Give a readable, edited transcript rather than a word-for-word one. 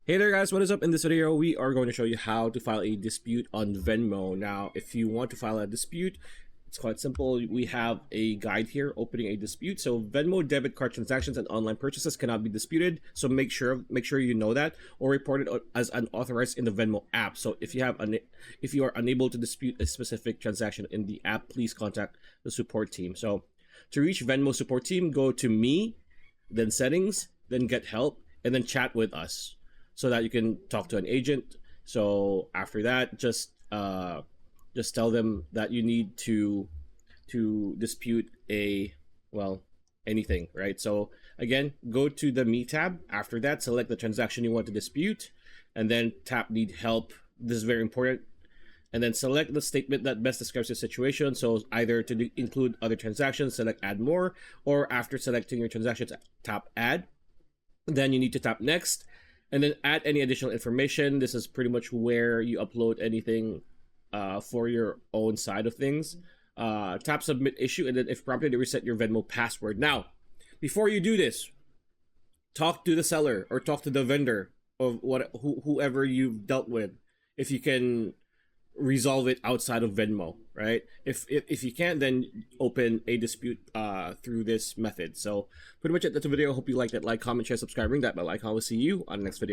Hey there guys, what is up? In this video, we are going to show you how to file a dispute on Venmo. Now, if you want to file a dispute, it's quite simple. We have a guide here, opening a dispute. So Venmo debit card transactions and online purchases cannot be disputed. So make sure you know that, or report it as unauthorized in the Venmo app. So if you are unable to dispute a specific transaction in the app, please contact the support team. So to reach Venmo support team, go to me, then settings, then get help, and then chat with us, so that you can talk to an agent. So after that, just tell them that you need to dispute anything, right? So again, go to the Me tab. After that, select the transaction you want to dispute, and then tap Need Help. This is very important. And then select the statement that best describes the situation. So either to include other transactions, select Add More, or after selecting your transactions, tap Add. Then you need to tap Next, and then add any additional information. This is pretty much where you upload anything for your own side of things. Tap Submit Issue, and then if prompted, reset your Venmo password. Now, before you do this, talk to the seller or talk to the vendor of whoever you've dealt with, if you can resolve it outside of Venmo, right? If you can't, then open a dispute through this method. So pretty much that's the video. I hope you liked it. Like, comment, share, subscribe, ring that bell icon. We'll see you on the next video.